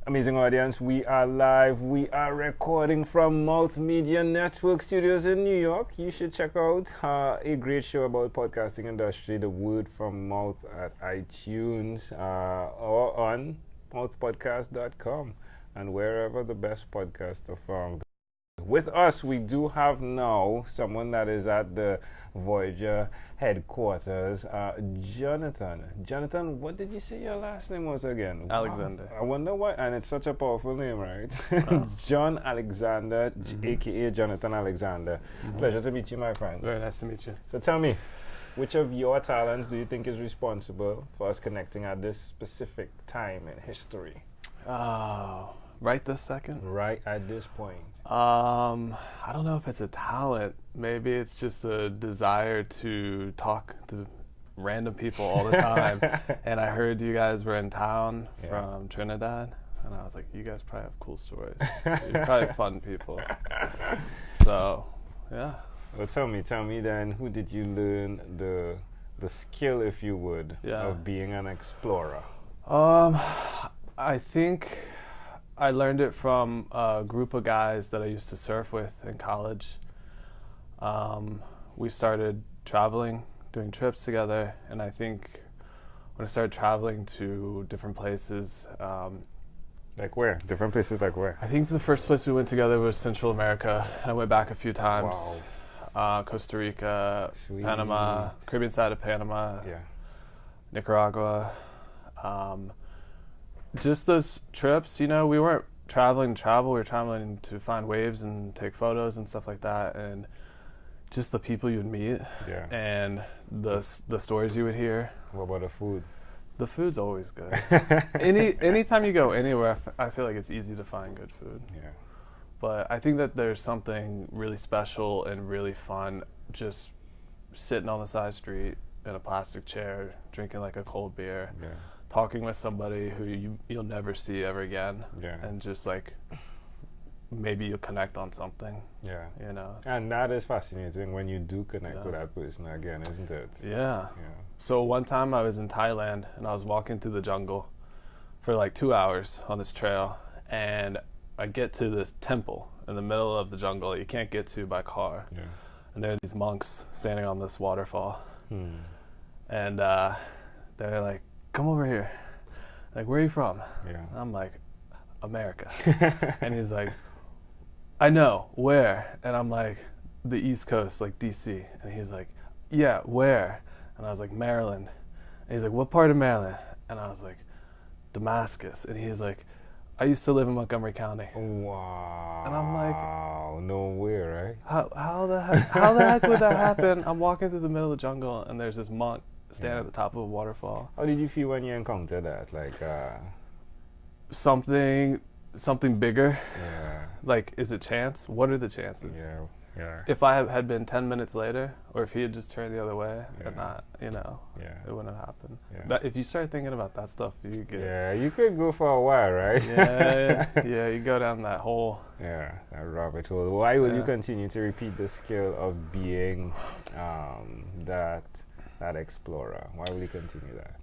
Amazing audience, we are live. We are recording from Multimedia Network Studios in New York. You should check out a great show about podcasting industry, The Word from Mouth, at iTunes or on mouthpodcast.com and wherever the best podcasts are found. With us, we do have now someone that is at the Voyager headquarters, Jonathan. Jonathan, what did you say your last name was again? Alexander. Wow. I wonder why, and it's such a powerful name, right? John Alexander, aka Jonathan Alexander. Pleasure to meet you, my friend. Very nice to meet you. So tell me, which of your talents do you think is responsible for us connecting at this specific time in history? Right this second? Right at this point. I don't know if it's a talent. Maybe it's just a desire to talk to random people all the time. And I heard you guys were in town from Trinidad. And I was like, you guys probably have cool stories. You're probably fun people. So, yeah. Well, tell me then, who did you learn the skill, if you would, of being an explorer? I think I learned it from a group of guys that I used to surf with in college. We started traveling, doing trips together, and I think when I started traveling to different places. Like where? Different places like where? I think the first place we went together was Central America, and I went back a few times. Wow. Costa Rica, Sweet. Panama, Caribbean side of Panama, Nicaragua. Just those trips, we weren't traveling to travel, we were traveling to find waves and take photos and stuff like that, and just the people you would meet and the stories you would hear. What about the food? The food's always good. Anytime you go anywhere, I feel like it's easy to find good food. Yeah. But I think that there's something really special and really fun just sitting on the side street in a plastic chair, drinking like a cold beer. Yeah. Talking with somebody who you'll never see ever again, and just like maybe you'll connect on something. And that is fascinating when you do connect with that person again, isn't it? Yeah. So one time I was in Thailand and I was walking through the jungle for like 2 hours on this trail, and I get to this temple in the middle of the jungle that you can't get to by car. And there are these monks standing on this waterfall, and they're like, come over here. Like, where are you from? And I'm like, America. And he's like, I know, where? And I'm like, the East Coast, like DC. And he's like, yeah, where? And I was like, Maryland. And he's like, what part of Maryland? And I was like, Damascus. And he's like, I used to live in Montgomery County. Wow. And I'm like, no way, right? How the heck would that happen? I'm walking through the middle of the jungle and there's this monk standing at the top of a waterfall. How did you feel when you encountered that? Like something bigger. Yeah. Like, is it chance? What are the chances? Yeah. If I had been 10 minutes later, or if he had just turned the other way, or not, it wouldn't have happened. But if you start thinking about that stuff, you get. Yeah, you could go for a while, right? Yeah, you go down that hole. Yeah, that rabbit hole. Why will you continue to repeat the skill of being that explorer? Why will you continue that?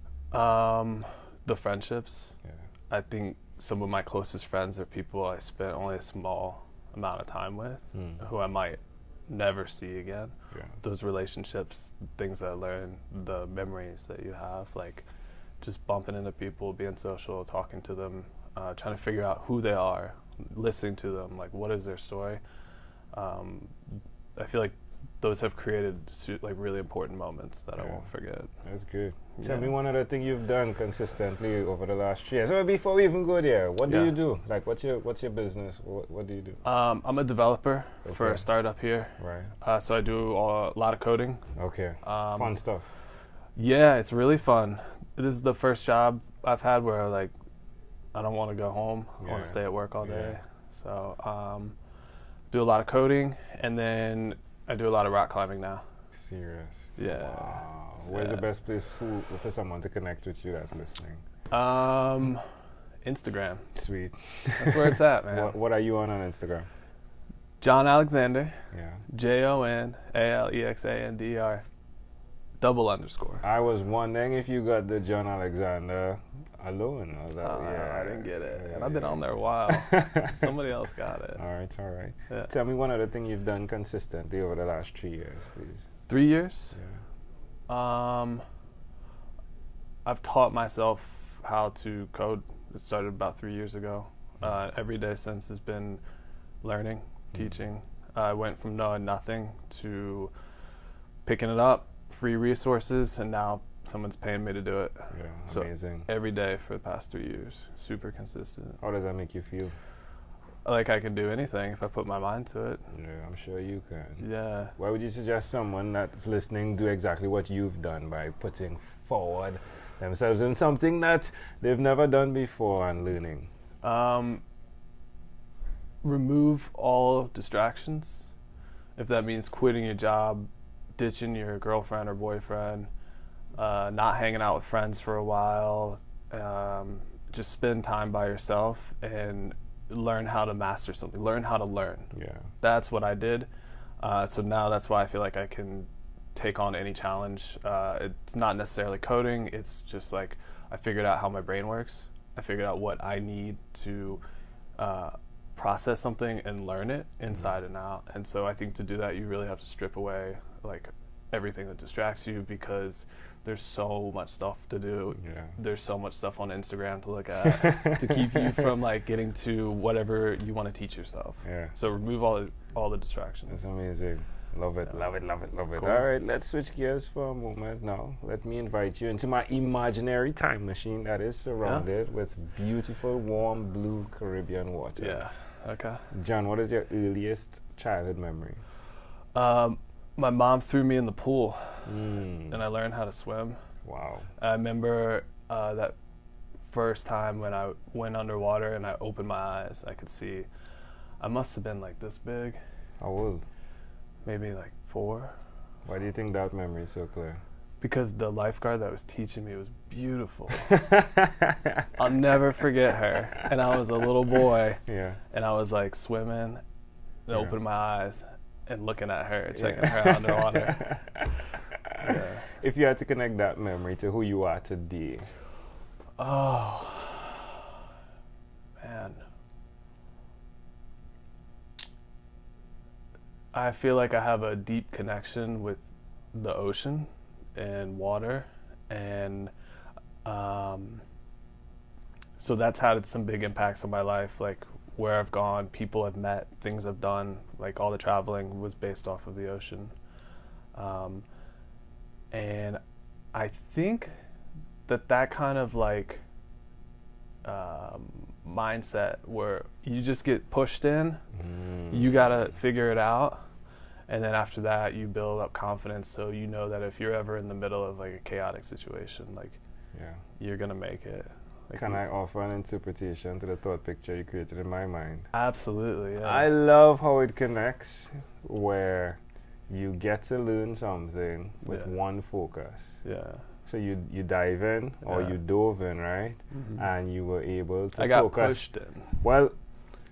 The friendships. I think some of my closest friends are people I spent only a small amount of time with, who I might never see again. Those relationships, things that I learned, the memories that you have, like just bumping into people, being social, talking to them, trying to figure out who they are, listening to them, like what is their story. I feel like those have created like really important moments that I won't forget. That's good. Tell me one other thing you've done consistently over the last 3 years. So before we even go there, what do you do? Like, what's your business? What do you do? I'm a developer for a startup here. Right. So I do a lot of coding. Okay. Fun stuff. Yeah, it's really fun. This is the first job I've had where I don't want to go home. I want to stay at work all day. So do a lot of coding, and then I do a lot of rock climbing now. Serious? Yeah. Wow. Where's the best place for someone to connect with you that's listening? Instagram. Sweet. That's where it's at, man. What are you on Instagram? John Alexander. Yeah. JonAlexander. Double underscore. I was wondering if you got the John Alexander alone. Or that, I didn't get it. And I've been on there a while. Somebody else got it. All right. Yeah. Tell me one other thing you've done consistently over the last 3 years, please. 3 years? Yeah. I've taught myself how to code. It started about 3 years ago. Every day since has been learning, teaching. I went from knowing nothing to picking it up, free resources, and now someone's paying me to do it. Yeah, amazing. So every day for the past 3 years, super consistent. How does that make you feel? Like I can do anything if I put my mind to it. Yeah, I'm sure you can. Yeah. Why would you suggest someone that's listening do exactly what you've done by putting forward themselves in something that they've never done before and learning? Remove all distractions. If that means quitting your job, ditching your girlfriend or boyfriend, not hanging out with friends for a while, just spend time by yourself and learn how to master something, learn how to learn. Yeah. That's what I did. So now that's why I feel like I can take on any challenge. It's not necessarily coding, it's just like I figured out how my brain works. I figured out what I need to process something and learn it inside and out. And so I think to do that, you really have to strip away like everything that distracts you, because there's so much stuff to do. Yeah. There's so much stuff on Instagram to look at to keep you from like getting to whatever you want to teach yourself. Yeah. So remove all the distractions. That's amazing. Love it. Cool. All right, let's switch gears for a moment now. Let me invite you into my imaginary time machine that is surrounded with beautiful, warm, blue Caribbean water. Yeah, okay. John, what is your earliest childhood memory? My mom threw me in the pool, Mm. and I learned how to swim. Wow. I remember that first time when I went underwater and I opened my eyes, I could see. I must have been like this big. How old? Maybe like 4. Why do you think that memory is so clear? Because the lifeguard that was teaching me was beautiful. I'll never forget her. And I was a little boy, Yeah. and I was like swimming and Yeah. opening my eyes and looking at her, checking her out underwater. Yeah. If you had to connect that memory to who you are today. Oh, man. I feel like I have a deep connection with the ocean and water, and so that's had some big impacts on my life, like where I've gone, people I've met, things I've done, like all the traveling was based off of the ocean. And I think that kind of like mindset where you just get pushed in, you gotta figure it out, and then after that you build up confidence, so you know that if you're ever in the middle of like a chaotic situation, like you're gonna make it. Like, can I offer an interpretation to the thought picture you created in my mind? Absolutely, yeah. I love how it connects, where you get to learn something with one focus. Yeah. So you dive in, or you dove in, right? Mm-hmm. And you were able to I got focus. pushed in.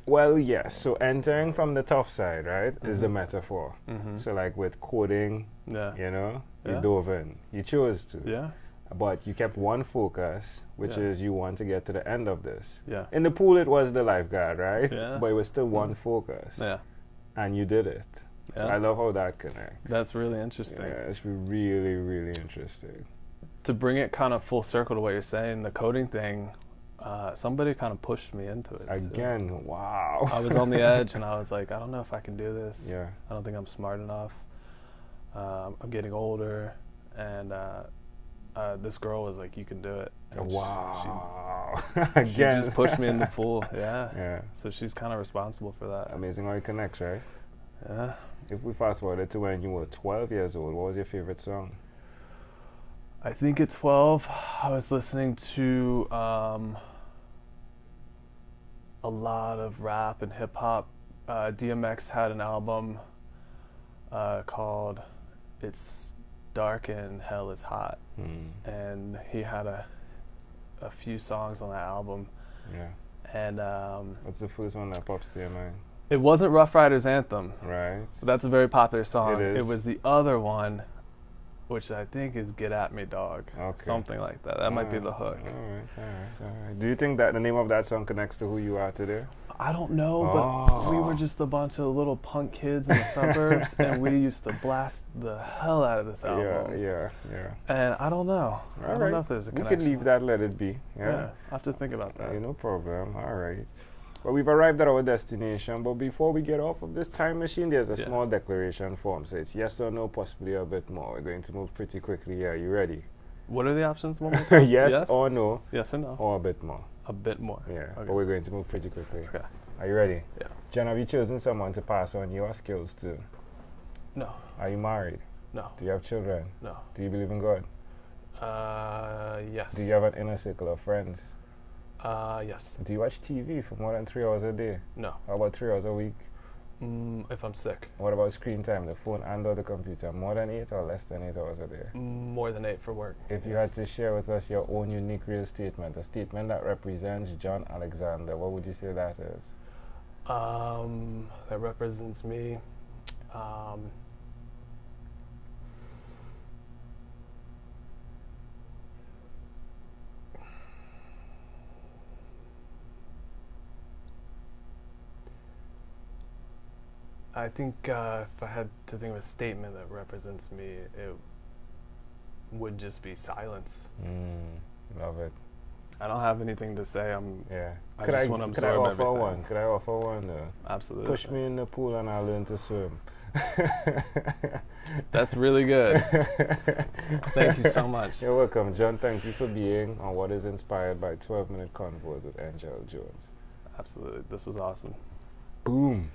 Well, yes. So entering from the tough side, right, is the metaphor. Mm-hmm. So like with coding, Yeah. you know, you Yeah. dove in. You chose to. Yeah. But you kept one focus, which Yeah. is you want to get to the end of this. Yeah. In the pool, it was the lifeguard, right? Yeah. But it was still one focus. Yeah. And you did it. Yeah. So I love how that connects. That's really interesting. Yeah, it's really, really interesting. To bring it kind of full circle to what you're saying, the coding thing, somebody kind of pushed me into it. Again, too. wow. I was on the edge, and I was like, I don't know if I can do this. Yeah. I don't think I'm smart enough. I'm getting older, and this girl was like, you can do it. And Wow. She Again. just pushed me in the pool. Yeah. Yeah. So she's kind of responsible for that. Amazing how it connects, right? Yeah. If we fast forward to when you were 12 years old, what was your favorite song? I think at 12, I was listening to a lot of rap and hip hop. DMX had an album called "It's Dark and Hell Is Hot," and he had a few songs on that album. Yeah. And What's the first one that pops to your mind? it wasn't Rough Riders Anthem. Right. So that's a very popular song. It is. It was the other one. which I think is "Get at Me, Dog." Okay. Something like that. That might be the hook. All right. Do you think that the name of that song connects to who you are today? I don't know, but we were just a bunch of little punk kids in the suburbs, and we used to blast the hell out of this album. Yeah. And I don't know. I don't know if there's a connection. We can leave that, let it be. Yeah, I have to think about that. No problem. All right. Well, we've arrived at our destination, but before we get off of this time machine, there's a small declaration form. So it's yes or no, possibly a bit more. We're going to move pretty quickly here. You ready? What are the options? One more time? Yes or no? Yes or no? Or a bit more. A bit more. Yeah, okay. But we're going to move pretty quickly. Okay. Are you ready? Yeah. Jen, have you chosen someone to pass on your skills to? No. Are you married? No. Do you have children? No. Do you believe in God? Yes. Do you have an inner circle of friends? Yes. Do you watch TV for more than 3 hours a day? No. How about 3 hours a week? If I'm sick. What about screen time, the phone and or the computer? More than 8 or less than 8 hours a day? More than 8 for work. If you had to share with us your own unique real statement, a statement that represents John Alexander, what would you say that is? That represents me. I think if I had to think of a statement that represents me, it would just be silence. Love it. I don't have anything to say. Could I offer one? Could I offer one? Absolutely. Push me in the pool and I'll learn to swim. That's really good. Thank you so much. You're welcome, John. Thank you for being on what is inspired by 12-minute convos with Angel Jones. Absolutely. This was awesome. Boom.